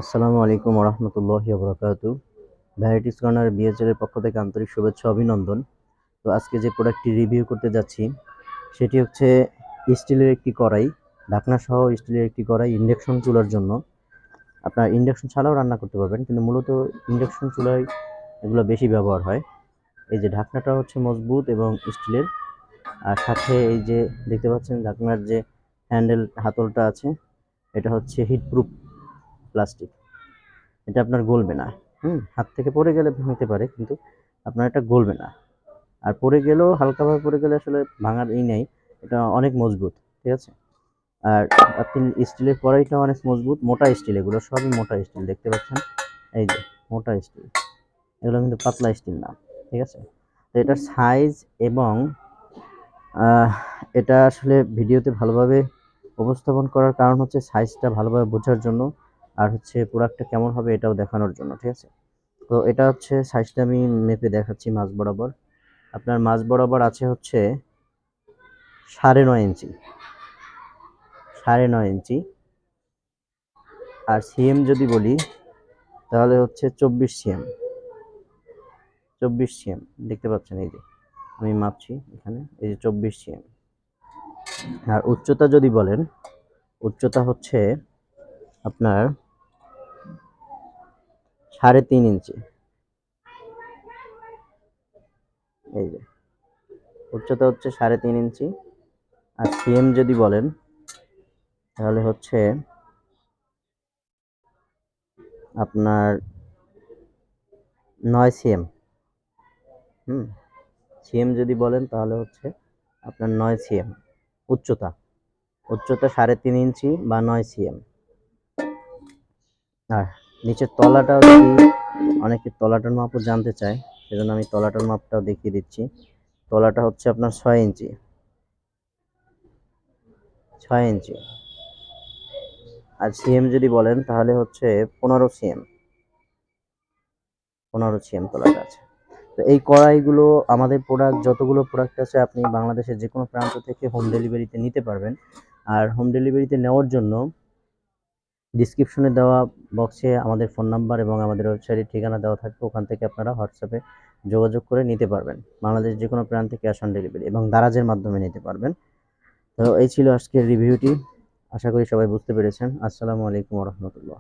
আসসালামু আলাইকুম রহমতুল্লাহি বারাকাতু। ভ্যারাইটিস কর্নার বিএচএল এর পক্ষ থেকে আন্তরিক শুভেচ্ছা অভিনন্দন। তো আজকে যে প্রোডাক্টটি রিভিউ করতে যাচ্ছি সেটি হচ্ছে স্টিলের একটি কড়াই, ঢাকনা সহ স্টিলের একটি কড়াই ইন্ডাকশন চুলার জন্য। আপনার ইন্ডাকশন ছাড়াও রান্না করতে পারবেন, কিন্তু মূলত ইন্ডাকশন চুলায় এগুলো বেশি ব্যবহার হয়। এই যে ঢাকনাটা হচ্ছে মজবুত এবং স্টিলের, আর সাথে এই যে দেখতে পাচ্ছেন ঢাকনার যে হ্যান্ডেল হাতলটা আছে, এটা হচ্ছে হিটপ্রুফ প্লাস্টিক। এটা আপনার গলবে না। হাত থেকে পড়ে গেলে ভাঙতে পারে, কিন্তু আপনার এটা গলবে না। আর পড়ে গেলেও হালকাভাবে পড়ে গেলে আসলে ভাঙার নেই। এটা অনেক মজবুত। ঠিক আছে? আর আপনি স্টিলের কড়াইটাও অনেক মজবুত, মোটা স্টিল, এগুলো সবই মোটা স্টিল দেখতে পাচ্ছেন। এই যে মোটা স্টিল, এগুলো কিন্তু পাতলা স্টিল না। ঠিক আছে? তো এটার সাইজ এবং এটা আসলে ভিডিওতে ভালোভাবে উপস্থাপন করার কারণ হচ্ছে সাইজটা ভালোভাবে বোঝার জন্য, আর হচ্ছে প্রোডাক্টটা কেমন হবে এটাও দেখানোর জন্য। ঠিক আছে? তো এটা হচ্ছে সাইজটা আমি মেপে দেখাচ্ছি মাঝ বরাবর। আপনার মাঝ বরাবর আছে হচ্ছে 9.5 ইঞ্চি, 9.5 ইঞ্চি। আর সিএম যদি বলি তাহলে হচ্ছে 24 সিএম, 24 সিএম। দেখতে পাচ্ছেন, এই যে আমি মাপছি এখানে, এই যে 24 সিএম। আর উচ্চতা যদি বলেন, উচ্চতা হচ্ছে আপনার 3.5 ইঞ্চি। এই যে উচ্চতা হচ্ছে 3.5 ইঞ্চি। আর সিএম যদি বলেন তাহলে হচ্ছে আপনার 9 সিএম। সিএম যদি বলেন তাহলে হচ্ছে আপনার 9 সিএম উচ্চতা। উচ্চতা 3.5 ইঞ্চি বা 9 সিএম। আর নিচের তলাটাও যদি অনেকে তলাটার মাপও জানতে চায়, সেজন্য আমি তলাটার মাপটাও দেখিয়ে দিচ্ছি। তলাটা হচ্ছে আপনার 6 ইঞ্চি, 6 ইঞ্চি। আর সিএম যদি বলেন তাহলে হচ্ছে 15 সিএম, 15 সিএম তলাটা আছে। তো এই কড়াইগুলো, আমাদের প্রোডাক্ট যতগুলো প্রোডাক্ট আছে, আপনি বাংলাদেশের যে কোনো প্রান্ত থেকে হোম ডেলিভারিতে নিতে পারবেন। আর হোম ডেলিভারিতে নেওয়ার জন্য ডিসক্রিপশনে দেওয়া বক্সে আমাদের ফোন নাম্বার এবং আমাদের ওয়েবসাইটের ঠিকানা দেওয়া থাকবে। ওখান থেকে আপনারা হোয়াটসঅ্যাপে যোগাযোগ করে নিতে পারবেন। বাংলাদেশ যে কোনো প্রান্তে ক্যাশ অন ডেলিভারি এবং দারাজের মাধ্যমে নিতে পারবেন। তো এই ছিল আজকের রিভিউটি। আশা করি সবাই বুঝতে পেরেছেন। আসসালামু আলাইকুম রহমতুল্লাহ।